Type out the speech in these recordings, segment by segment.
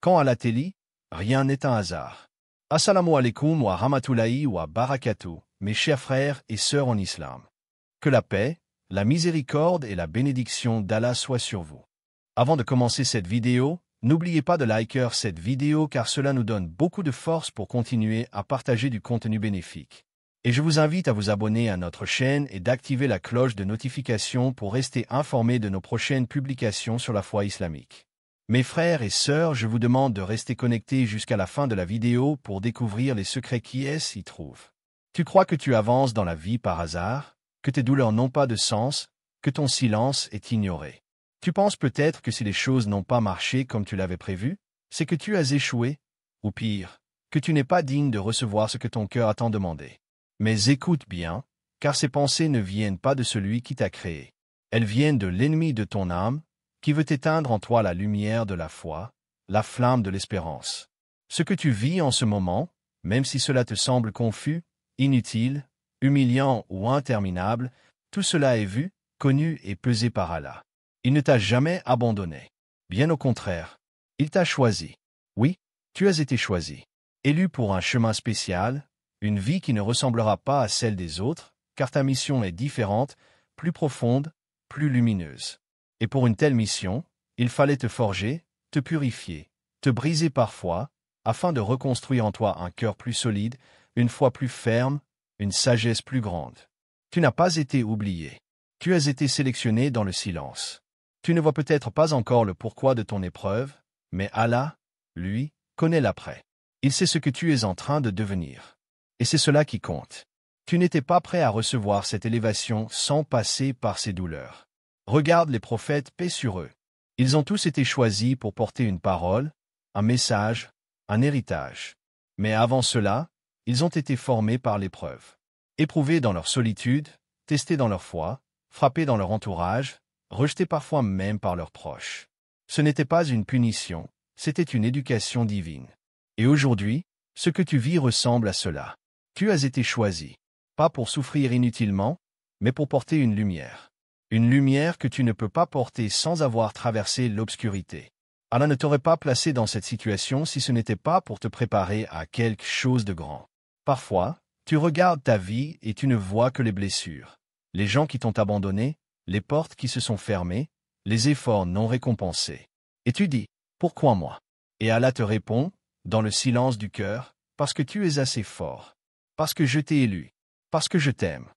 Quand Allah te lit, rien n'est un hasard. Assalamu alaikum wa rahmatullahi wa barakatuh, mes chers frères et sœurs en islam. Que la paix, la miséricorde et la bénédiction d'Allah soient sur vous. Avant de commencer cette vidéo, n'oubliez pas de liker cette vidéo car cela nous donne beaucoup de force pour continuer à partager du contenu bénéfique. Et je vous invite à vous abonner à notre chaîne et d'activer la cloche de notification pour rester informé de nos prochaines publications sur la foi islamique. Mes frères et sœurs, je vous demande de rester connectés jusqu'à la fin de la vidéo pour découvrir les secrets qui s'y trouvent. Tu crois que tu avances dans la vie par hasard, que tes douleurs n'ont pas de sens, que ton silence est ignoré. Tu penses peut-être que si les choses n'ont pas marché comme tu l'avais prévu, c'est que tu as échoué, ou pire, que tu n'es pas digne de recevoir ce que ton cœur a tant demandé. Mais écoute bien, car ces pensées ne viennent pas de celui qui t'a créé. Elles viennent de l'ennemi de ton âme, qui veut éteindre en toi la lumière de la foi, la flamme de l'espérance. Ce que tu vis en ce moment, même si cela te semble confus, inutile, humiliant ou interminable, tout cela est vu, connu et pesé par Allah. Il ne t'a jamais abandonné. Bien au contraire, il t'a choisi. Oui, tu as été choisi. Élu pour un chemin spécial, une vie qui ne ressemblera pas à celle des autres, car ta mission est différente, plus profonde, plus lumineuse. Et pour une telle mission, il fallait te forger, te purifier, te briser parfois, afin de reconstruire en toi un cœur plus solide, une foi plus ferme, une sagesse plus grande. Tu n'as pas été oublié. Tu as été sélectionné dans le silence. Tu ne vois peut-être pas encore le pourquoi de ton épreuve, mais Allah, lui, connaît l'après. Il sait ce que tu es en train de devenir. Et c'est cela qui compte. Tu n'étais pas prêt à recevoir cette élévation sans passer par ces douleurs. Regarde les prophètes, paix sur eux. Ils ont tous été choisis pour porter une parole, un message, un héritage. Mais avant cela, ils ont été formés par l'épreuve. Éprouvés dans leur solitude, testés dans leur foi, frappés dans leur entourage, rejetés parfois même par leurs proches. Ce n'était pas une punition, c'était une éducation divine. Et aujourd'hui, ce que tu vis ressemble à cela. Tu as été choisi, pas pour souffrir inutilement, mais pour porter une lumière. Une lumière que tu ne peux pas porter sans avoir traversé l'obscurité. Allah ne t'aurait pas placé dans cette situation si ce n'était pas pour te préparer à quelque chose de grand. Parfois, tu regardes ta vie et tu ne vois que les blessures, les gens qui t'ont abandonné, les portes qui se sont fermées, les efforts non récompensés. Et tu dis, pourquoi moi? Et Allah te répond, dans le silence du cœur, parce que tu es assez fort, parce que je t'ai élu, parce que je t'aime.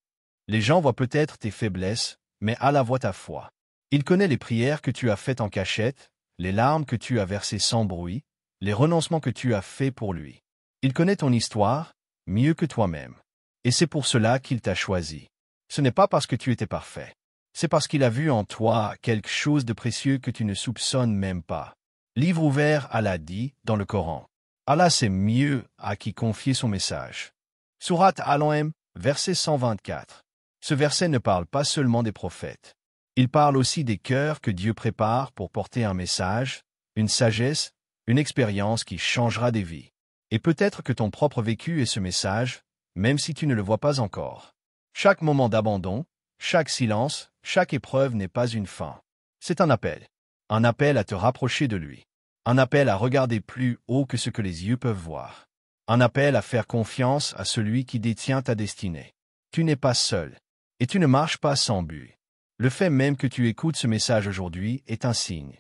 Les gens voient peut-être tes faiblesses, mais Allah voit ta foi. Il connaît les prières que tu as faites en cachette, les larmes que tu as versées sans bruit, les renoncements que tu as faits pour lui. Il connaît ton histoire, mieux que toi-même. Et c'est pour cela qu'il t'a choisi. Ce n'est pas parce que tu étais parfait. C'est parce qu'il a vu en toi quelque chose de précieux que tu ne soupçonnes même pas. Livre ouvert, Allah dit, dans le Coran. Allah sait mieux à qui confier son message. Sourate Al-An'am, verset 124. Ce verset ne parle pas seulement des prophètes. Il parle aussi des cœurs que Dieu prépare pour porter un message, une sagesse, une expérience qui changera des vies. Et peut-être que ton propre vécu est ce message, même si tu ne le vois pas encore. Chaque moment d'abandon, chaque silence, chaque épreuve n'est pas une fin. C'est un appel. Un appel à te rapprocher de lui. Un appel à regarder plus haut que ce que les yeux peuvent voir. Un appel à faire confiance à celui qui détient ta destinée. Tu n'es pas seul. Et tu ne marches pas sans but. Le fait même que tu écoutes ce message aujourd'hui est un signe.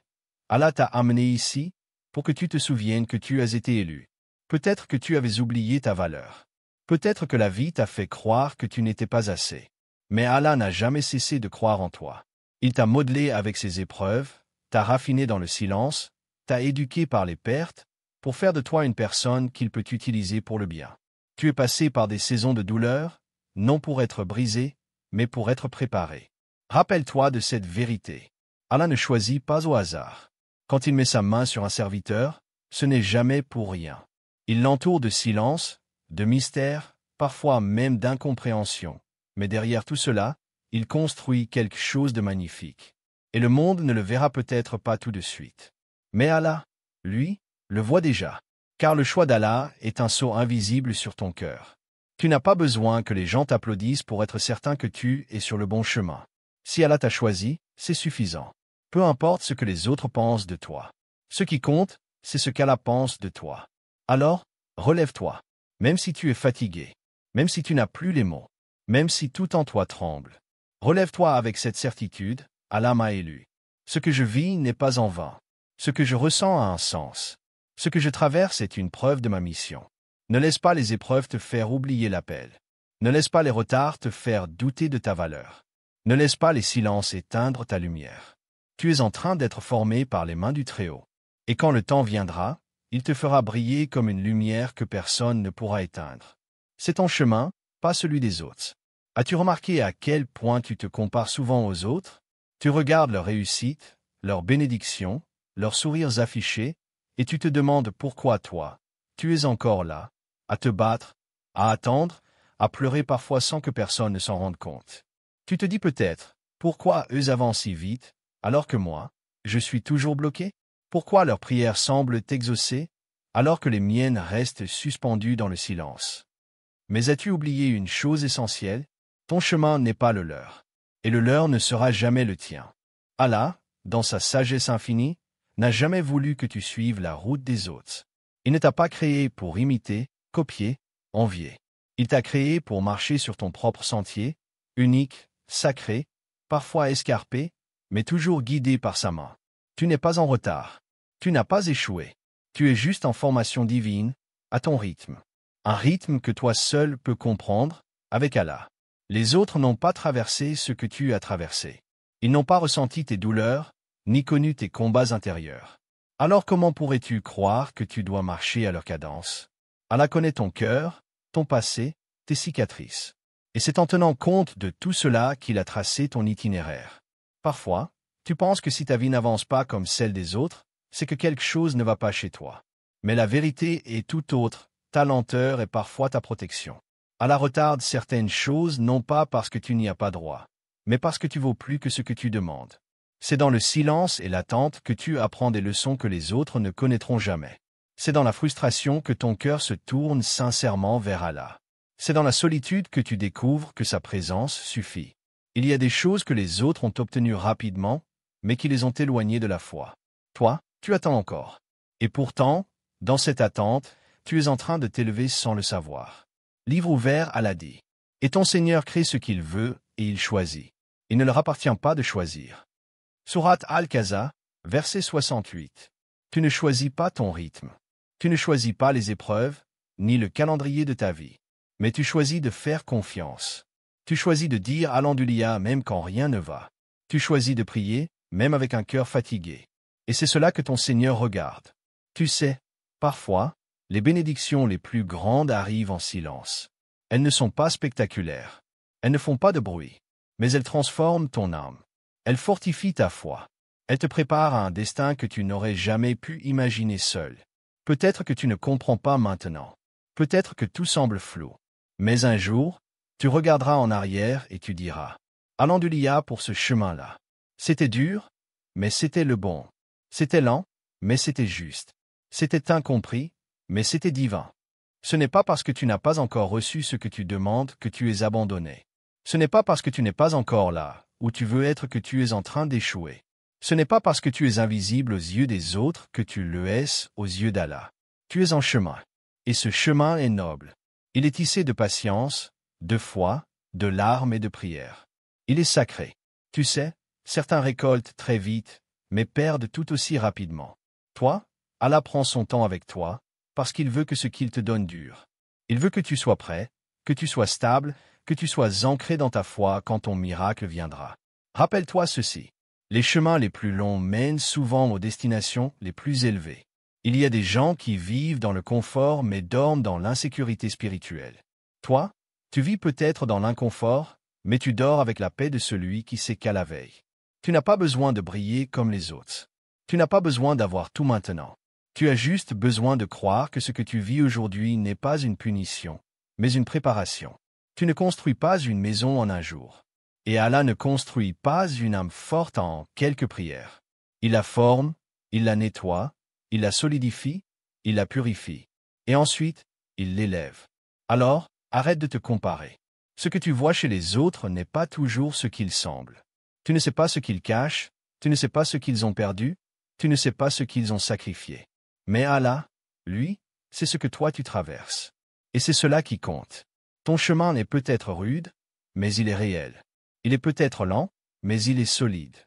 Allah t'a amené ici pour que tu te souviennes que tu as été élu. Peut-être que tu avais oublié ta valeur. Peut-être que la vie t'a fait croire que tu n'étais pas assez. Mais Allah n'a jamais cessé de croire en toi. Il t'a modelé avec ses épreuves, t'a raffiné dans le silence, t'a éduqué par les pertes, pour faire de toi une personne qu'il peut utiliser pour le bien. Tu es passé par des saisons de douleur, non pour être brisé, mais pour être préparé. Rappelle-toi de cette vérité. Allah ne choisit pas au hasard. Quand il met sa main sur un serviteur, ce n'est jamais pour rien. Il l'entoure de silence, de mystère, parfois même d'incompréhension. Mais derrière tout cela, il construit quelque chose de magnifique. Et le monde ne le verra peut-être pas tout de suite. Mais Allah, lui, le voit déjà. Car le choix d'Allah est un sceau invisible sur ton cœur. Tu n'as pas besoin que les gens t'applaudissent pour être certain que tu es sur le bon chemin. Si Allah t'a choisi, c'est suffisant. Peu importe ce que les autres pensent de toi. Ce qui compte, c'est ce qu'Allah pense de toi. Alors, relève-toi. Même si tu es fatigué, même si tu n'as plus les mots, même si tout en toi tremble. Relève-toi avec cette certitude, Allah m'a élu. Ce que je vis n'est pas en vain. Ce que je ressens a un sens. Ce que je traverse est une preuve de ma mission. Ne laisse pas les épreuves te faire oublier l'appel. Ne laisse pas les retards te faire douter de ta valeur. Ne laisse pas les silences éteindre ta lumière. Tu es en train d'être formé par les mains du Très-Haut. Et quand le temps viendra, il te fera briller comme une lumière que personne ne pourra éteindre. C'est ton chemin, pas celui des autres. As-tu remarqué à quel point tu te compares souvent aux autres? Tu regardes leurs réussites, leurs bénédictions, leurs sourires affichés, et tu te demandes pourquoi toi, tu es encore là, à te battre, à attendre, à pleurer parfois sans que personne ne s'en rende compte. Tu te dis peut-être, pourquoi eux avancent si vite, alors que moi, je suis toujours bloqué? Pourquoi leurs prières semblent exaucées, alors que les miennes restent suspendues dans le silence? Mais as-tu oublié une chose essentielle? Ton chemin n'est pas le leur, et le leur ne sera jamais le tien. Allah, dans sa sagesse infinie, n'a jamais voulu que tu suives la route des autres. Il ne t'a pas créé pour imiter, copier, envier. Il t'a créé pour marcher sur ton propre sentier, unique, sacré, parfois escarpé, mais toujours guidé par sa main. Tu n'es pas en retard. Tu n'as pas échoué. Tu es juste en formation divine, à ton rythme. Un rythme que toi seul peux comprendre, avec Allah. Les autres n'ont pas traversé ce que tu as traversé. Ils n'ont pas ressenti tes douleurs, ni connu tes combats intérieurs. Alors comment pourrais-tu croire que tu dois marcher à leur cadence? Allah connaît ton cœur, ton passé, tes cicatrices. Et c'est en tenant compte de tout cela qu'il a tracé ton itinéraire. Parfois, tu penses que si ta vie n'avance pas comme celle des autres, c'est que quelque chose ne va pas chez toi. Mais la vérité est tout autre, ta lenteur est parfois ta protection. Allah retarde certaines choses non pas parce que tu n'y as pas droit, mais parce que tu vaux plus que ce que tu demandes. C'est dans le silence et l'attente que tu apprends des leçons que les autres ne connaîtront jamais. C'est dans la frustration que ton cœur se tourne sincèrement vers Allah. C'est dans la solitude que tu découvres que sa présence suffit. Il y a des choses que les autres ont obtenues rapidement, mais qui les ont éloignés de la foi. Toi, tu attends encore. Et pourtant, dans cette attente, tu es en train de t'élever sans le savoir. Livre ouvert, Allah dit. Et ton Seigneur crée ce qu'il veut, et il choisit. Il ne leur appartient pas de choisir. Sourate Al-Kahf, verset 68. Tu ne choisis pas ton rythme. Tu ne choisis pas les épreuves, ni le calendrier de ta vie. Mais tu choisis de faire confiance. Tu choisis de dire Alhamdoulilah même quand rien ne va. Tu choisis de prier, même avec un cœur fatigué. Et c'est cela que ton Seigneur regarde. Tu sais, parfois, les bénédictions les plus grandes arrivent en silence. Elles ne sont pas spectaculaires. Elles ne font pas de bruit. Mais elles transforment ton âme. Elles fortifient ta foi. Elles te préparent à un destin que tu n'aurais jamais pu imaginer seul. Peut-être que tu ne comprends pas maintenant. Peut-être que tout semble flou. Mais un jour, tu regarderas en arrière et tu diras « Alhamdoulilah pour ce chemin-là. C'était dur, mais c'était le bon. C'était lent, mais c'était juste. C'était incompris, mais c'était divin. Ce n'est pas parce que tu n'as pas encore reçu ce que tu demandes que tu es abandonné. Ce n'est pas parce que tu n'es pas encore là, où tu veux être que tu es en train d'échouer. Ce n'est pas parce que tu es invisible aux yeux des autres que tu le es aux yeux d'Allah. Tu es en chemin. Et ce chemin est noble. Il est tissé de patience, de foi, de larmes et de prières. Il est sacré. Tu sais, certains récoltent très vite, mais perdent tout aussi rapidement. Toi, Allah prend son temps avec toi, parce qu'il veut que ce qu'il te donne dure. Il veut que tu sois prêt, que tu sois stable, que tu sois ancré dans ta foi quand ton miracle viendra. Rappelle-toi ceci. Les chemins les plus longs mènent souvent aux destinations les plus élevées. Il y a des gens qui vivent dans le confort mais dorment dans l'insécurité spirituelle. Toi, tu vis peut-être dans l'inconfort, mais tu dors avec la paix de celui qui sait qu'à la veille. Tu n'as pas besoin de briller comme les autres. Tu n'as pas besoin d'avoir tout maintenant. Tu as juste besoin de croire que ce que tu vis aujourd'hui n'est pas une punition, mais une préparation. Tu ne construis pas une maison en un jour. Et Allah ne construit pas une âme forte en quelques prières. Il la forme, il la nettoie, il la solidifie, il la purifie. Et ensuite, il l'élève. Alors, arrête de te comparer. Ce que tu vois chez les autres n'est pas toujours ce qu'il semble. Tu ne sais pas ce qu'ils cachent, tu ne sais pas ce qu'ils ont perdu, tu ne sais pas ce qu'ils ont sacrifié. Mais Allah, lui, c'est ce que toi tu traverses. Et c'est cela qui compte. Ton chemin est peut-être rude, mais il est réel. Il est peut-être lent, mais il est solide.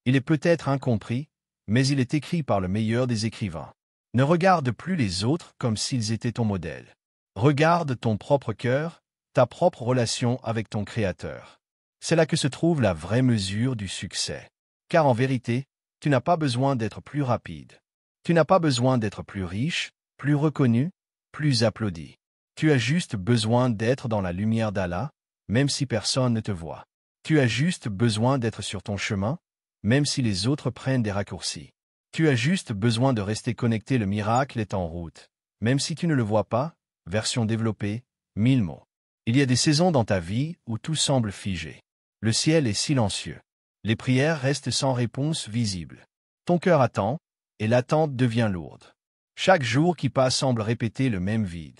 Il est peut-être incompris, mais il est écrit par le meilleur des écrivains. Ne regarde plus les autres comme s'ils étaient ton modèle. Regarde ton propre cœur, ta propre relation avec ton Créateur. C'est là que se trouve la vraie mesure du succès. Car en vérité, tu n'as pas besoin d'être plus rapide. Tu n'as pas besoin d'être plus riche, plus reconnu, plus applaudi. Tu as juste besoin d'être dans la lumière d'Allah, même si personne ne te voit. Tu as juste besoin d'être sur ton chemin, même si les autres prennent des raccourcis. Tu as juste besoin de rester connecté, le miracle est en route. Même si tu ne le vois pas, version développée, 1000 mots. Il y a des saisons dans ta vie où tout semble figé. Le ciel est silencieux. Les prières restent sans réponse visible. Ton cœur attend, et l'attente devient lourde. Chaque jour qui passe semble répéter le même vide.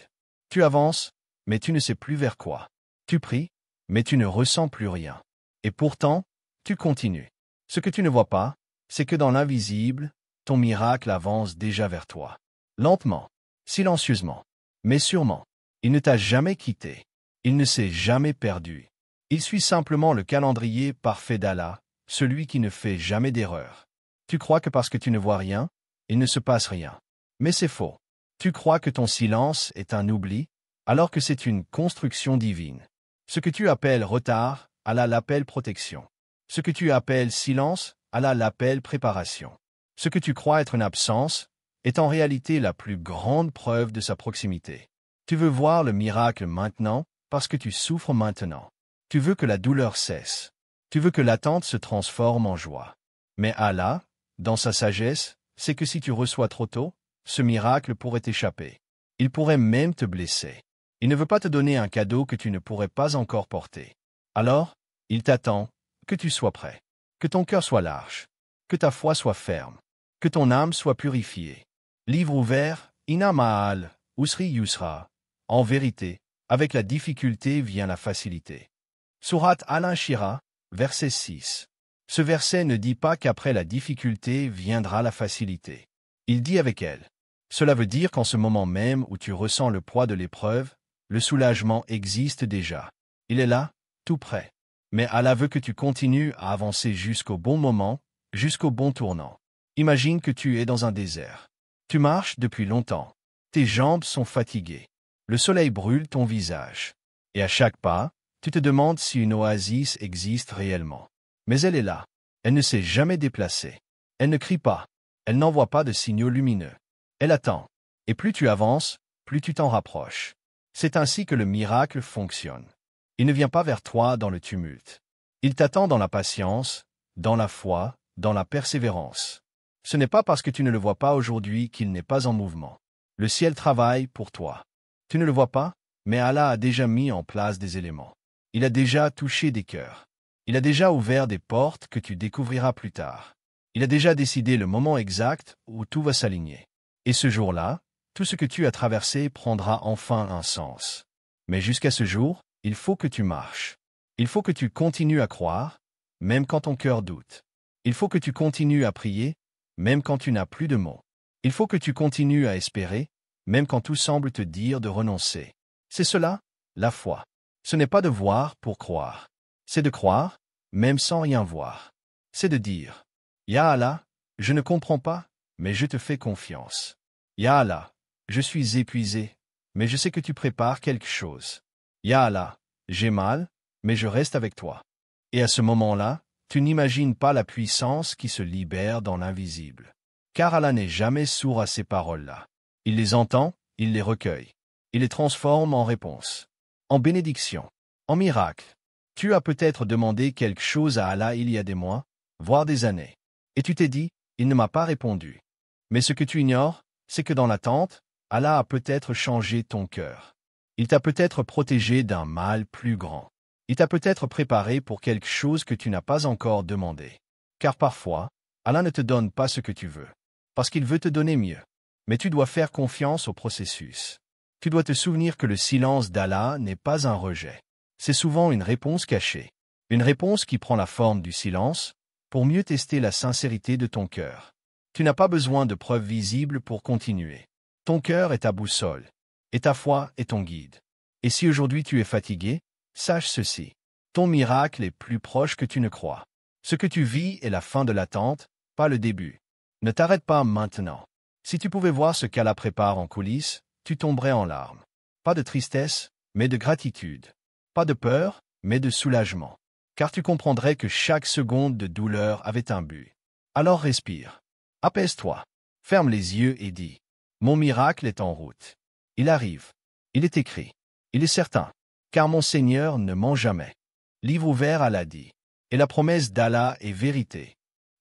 Tu avances, mais tu ne sais plus vers quoi. Tu pries, mais tu ne ressens plus rien. Et pourtant, tu continues. Ce que tu ne vois pas, c'est que dans l'invisible, ton miracle avance déjà vers toi. Lentement, silencieusement, mais sûrement. Il ne t'a jamais quitté. Il ne s'est jamais perdu. Il suit simplement le calendrier parfait d'Allah, celui qui ne fait jamais d'erreur. Tu crois que parce que tu ne vois rien, il ne se passe rien. Mais c'est faux. Tu crois que ton silence est un oubli, alors que c'est une construction divine. Ce que tu appelles retard, Allah l'appelle protection. Ce que tu appelles silence, Allah l'appelle préparation. Ce que tu crois être une absence, est en réalité la plus grande preuve de sa proximité. Tu veux voir le miracle maintenant, parce que tu souffres maintenant. Tu veux que la douleur cesse. Tu veux que l'attente se transforme en joie. Mais Allah, dans sa sagesse, sait que si tu reçois trop tôt, ce miracle pourrait t'échapper. Il pourrait même te blesser. Il ne veut pas te donner un cadeau que tu ne pourrais pas encore porter. Alors, il t'attend, que tu sois prêt, que ton cœur soit large, que ta foi soit ferme, que ton âme soit purifiée. Livre ouvert, Inna Ma'al, Usri Yusra. En vérité, avec la difficulté vient la facilité. Surat Al-Inshirah, verset 6. Ce verset ne dit pas qu'après la difficulté viendra la facilité. Il dit avec elle. Cela veut dire qu'en ce moment même où tu ressens le poids de l'épreuve, le soulagement existe déjà. Il est là, tout près. Mais Allah veut que tu continues à avancer jusqu'au bon moment, jusqu'au bon tournant. Imagine que tu es dans un désert. Tu marches depuis longtemps. Tes jambes sont fatiguées. Le soleil brûle ton visage. Et à chaque pas, tu te demandes si une oasis existe réellement. Mais elle est là. Elle ne s'est jamais déplacée. Elle ne crie pas. Elle n'envoie pas de signaux lumineux. Elle attend. Et plus tu avances, plus tu t'en rapproches. C'est ainsi que le miracle fonctionne. Il ne vient pas vers toi dans le tumulte. Il t'attend dans la patience, dans la foi, dans la persévérance. Ce n'est pas parce que tu ne le vois pas aujourd'hui qu'il n'est pas en mouvement. Le ciel travaille pour toi. Tu ne le vois pas, mais Allah a déjà mis en place des éléments. Il a déjà touché des cœurs. Il a déjà ouvert des portes que tu découvriras plus tard. Il a déjà décidé le moment exact où tout va s'aligner. Et ce jour-là, tout ce que tu as traversé prendra enfin un sens. Mais jusqu'à ce jour, il faut que tu marches. Il faut que tu continues à croire, même quand ton cœur doute. Il faut que tu continues à prier, même quand tu n'as plus de mots. Il faut que tu continues à espérer, même quand tout semble te dire de renoncer. C'est cela, la foi. Ce n'est pas de voir pour croire. C'est de croire, même sans rien voir. C'est de dire, Ya Allah, je ne comprends pas, mais je te fais confiance. Ya Allah, je suis épuisé, mais je sais que tu prépares quelque chose. Ya Allah, j'ai mal, mais je reste avec toi. Et à ce moment-là, tu n'imagines pas la puissance qui se libère dans l'invisible. Car Allah n'est jamais sourd à ces paroles-là. Il les entend, il les recueille. Il les transforme en réponse, en bénédiction, en miracle. Tu as peut-être demandé quelque chose à Allah il y a des mois, voire des années. Et tu t'es dit, il ne m'a pas répondu. Mais ce que tu ignores, c'est que dans l'attente, Allah a peut-être changé ton cœur. Il t'a peut-être protégé d'un mal plus grand. Il t'a peut-être préparé pour quelque chose que tu n'as pas encore demandé. Car parfois, Allah ne te donne pas ce que tu veux, parce qu'il veut te donner mieux. Mais tu dois faire confiance au processus. Tu dois te souvenir que le silence d'Allah n'est pas un rejet. C'est souvent une réponse cachée. Une réponse qui prend la forme du silence, pour mieux tester la sincérité de ton cœur. Tu n'as pas besoin de preuves visibles pour continuer. Ton cœur est ta boussole, et ta foi est ton guide. Et si aujourd'hui tu es fatigué, sache ceci. Ton miracle est plus proche que tu ne crois. Ce que tu vis est la fin de l'attente, pas le début. Ne t'arrête pas maintenant. Si tu pouvais voir ce qu'Allah prépare en coulisses, tu tomberais en larmes. Pas de tristesse, mais de gratitude. Pas de peur, mais de soulagement. Car tu comprendrais que chaque seconde de douleur avait un but. Alors respire. Apaise-toi. Ferme les yeux et dis. Mon miracle est en route. Il arrive. Il est écrit. Il est certain. Car mon Seigneur ne ment jamais. Livre ouvert Allah dit. Et la promesse d'Allah est vérité.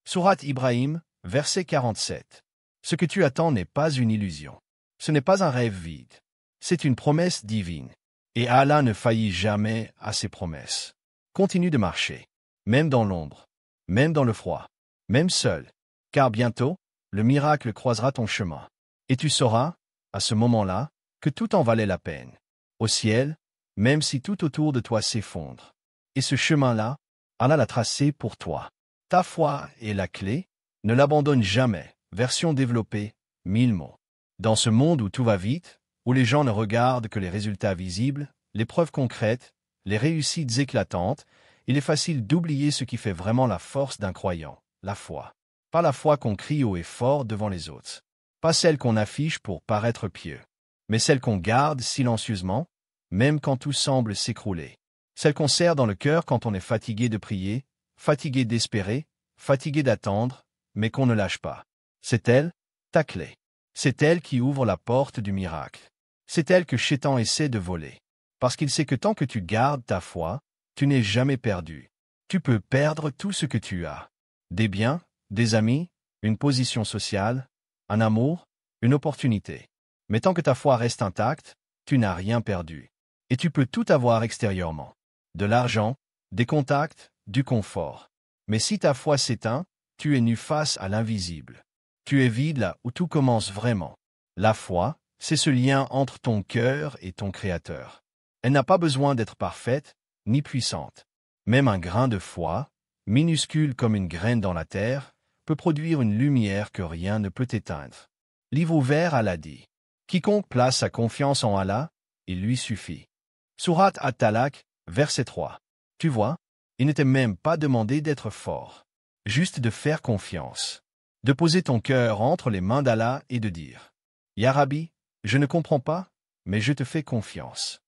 Sourate Ibrahim, verset 47. Ce que tu attends n'est pas une illusion. Ce n'est pas un rêve vide. C'est une promesse divine. Et Allah ne faillit jamais à ses promesses. Continue de marcher. Même dans l'ombre. Même dans le froid. Même seul. Car bientôt, le miracle croisera ton chemin. Et tu sauras, à ce moment-là, que tout en valait la peine. Au ciel, même si tout autour de toi s'effondre. Et ce chemin-là, Allah l'a tracé pour toi. Ta foi est la clé, ne l'abandonne jamais. Version développée, 1000 mots. Dans ce monde où tout va vite, où les gens ne regardent que les résultats visibles, les preuves concrètes, les réussites éclatantes, il est facile d'oublier ce qui fait vraiment la force d'un croyant, la foi. Pas la foi qu'on crie haut et fort devant les autres. Pas celle qu'on affiche pour paraître pieux. Mais celle qu'on garde silencieusement, même quand tout semble s'écrouler. Celle qu'on serre dans le cœur quand on est fatigué de prier, fatigué d'espérer, fatigué d'attendre, mais qu'on ne lâche pas. C'est elle, ta clé. C'est elle qui ouvre la porte du miracle. C'est elle que Chétan essaie de voler. Parce qu'il sait que tant que tu gardes ta foi, tu n'es jamais perdu. Tu peux perdre tout ce que tu as. Des biens, des amis, une position sociale, un amour, une opportunité. Mais tant que ta foi reste intacte, tu n'as rien perdu. Et tu peux tout avoir extérieurement. De l'argent, des contacts, du confort. Mais si ta foi s'éteint, tu es nu face à l'invisible. Tu es vide là où tout commence vraiment. La foi, c'est ce lien entre ton cœur et ton Créateur. Elle n'a pas besoin d'être parfaite, ni puissante. Même un grain de foi, minuscule comme une graine dans la terre, peut produire une lumière que rien ne peut éteindre. Livre ouvert, Allah dit. Quiconque place sa confiance en Allah, il lui suffit. Sourate At-Talaq, verset 3. Tu vois, il ne t'est même pas demandé d'être fort. Juste de faire confiance. De poser ton cœur entre les mains d'Allah et de dire. Ya Rabbi, je ne comprends pas, mais je te fais confiance.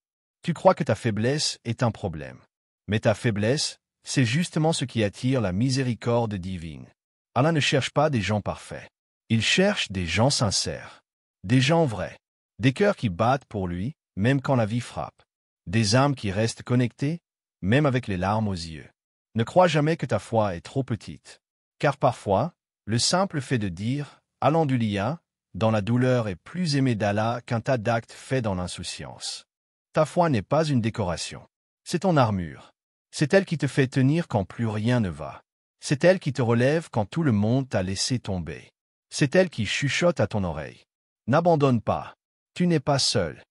Tu crois que ta faiblesse est un problème. Mais ta faiblesse, c'est justement ce qui attire la miséricorde divine. Allah ne cherche pas des gens parfaits. Il cherche des gens sincères. Des gens vrais. Des cœurs qui battent pour lui, même quand la vie frappe. Des âmes qui restent connectées, même avec les larmes aux yeux. Ne crois jamais que ta foi est trop petite. Car parfois, le simple fait de dire « Alhamdoulilah » dans la douleur est plus aimé d'Allah qu'un tas d'actes faits dans l'insouciance. Ta foi n'est pas une décoration. C'est ton armure. C'est elle qui te fait tenir quand plus rien ne va. C'est elle qui te relève quand tout le monde t'a laissé tomber. C'est elle qui chuchote à ton oreille. N'abandonne pas. Tu n'es pas seul.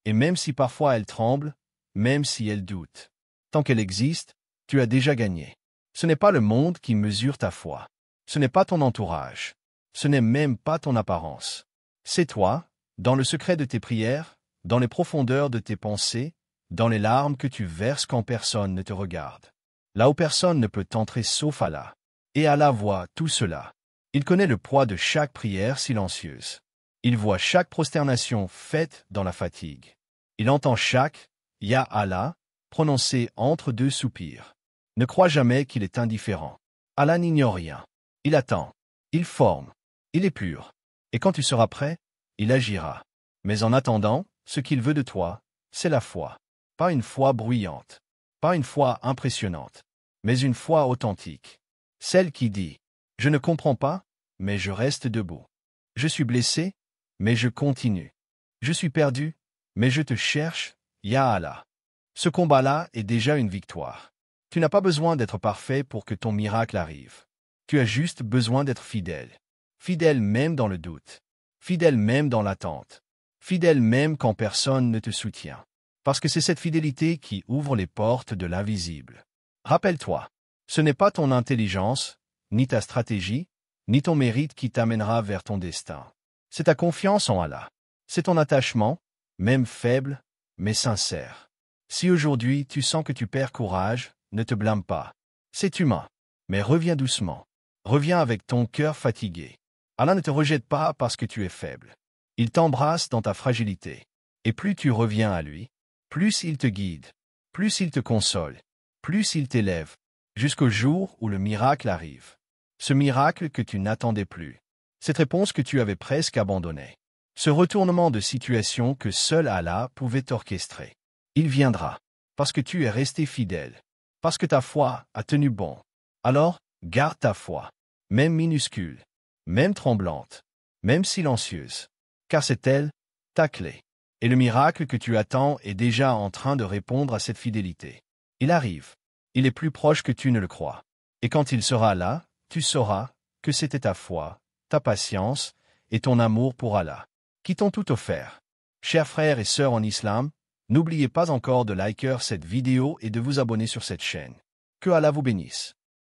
Et même si parfois elle tremble, même si elle doute, tant qu'elle existe, tu as déjà gagné. Ce n'est pas le monde qui mesure ta foi. Ce n'est pas ton entourage. Ce n'est même pas ton apparence. C'est toi, dans le secret de tes prières, dans les profondeurs de tes pensées, dans les larmes que tu verses quand personne ne te regarde. Là où personne ne peut t'entrer sauf Allah. Et Allah voit tout cela. Il connaît le poids de chaque prière silencieuse. Il voit chaque prosternation faite dans la fatigue. Il entend chaque « Ya Allah » prononcé entre deux soupirs. Ne crois jamais qu'il est indifférent. Allah n'ignore rien. Il attend. Il forme. Il est pur. Et quand tu seras prêt, il agira. Mais en attendant, ce qu'il veut de toi, c'est la foi. Pas une foi bruyante. Pas une foi impressionnante. Mais une foi authentique. Celle qui dit « Je ne comprends pas, mais je reste debout. Je suis blessé, mais je continue. Je suis perdu, mais je te cherche, Ya Allah. » Ce combat-là est déjà une victoire. Tu n'as pas besoin d'être parfait pour que ton miracle arrive. Tu as juste besoin d'être fidèle. Fidèle même dans le doute. Fidèle même dans l'attente. Fidèle même quand personne ne te soutient. Parce que c'est cette fidélité qui ouvre les portes de l'invisible. Rappelle-toi, ce n'est pas ton intelligence, ni ta stratégie, ni ton mérite qui t'amènera vers ton destin. C'est ta confiance en Allah. C'est ton attachement, même faible, mais sincère. Si aujourd'hui tu sens que tu perds courage, ne te blâme pas. C'est humain. Mais reviens doucement. Reviens avec ton cœur fatigué. Allah ne te rejette pas parce que tu es faible. Il t'embrasse dans ta fragilité. Et plus tu reviens à lui, plus il te guide, plus il te console, plus il t'élève, jusqu'au jour où le miracle arrive. Ce miracle que tu n'attendais plus. Cette réponse que tu avais presque abandonnée. Ce retournement de situation que seul Allah pouvait orchestrer. Il viendra, parce que tu es resté fidèle, parce que ta foi a tenu bon. Alors, garde ta foi, même minuscule, même tremblante, même silencieuse, car c'est elle, ta clé. Et le miracle que tu attends est déjà en train de répondre à cette fidélité. Il arrive. Il est plus proche que tu ne le crois. Et quand il sera là, tu sauras que c'était ta foi, ta patience et ton amour pour Allah qui t'ont tout offert. Chers frères et sœurs en islam, n'oubliez pas encore de liker cette vidéo et de vous abonner sur cette chaîne. Que Allah vous bénisse.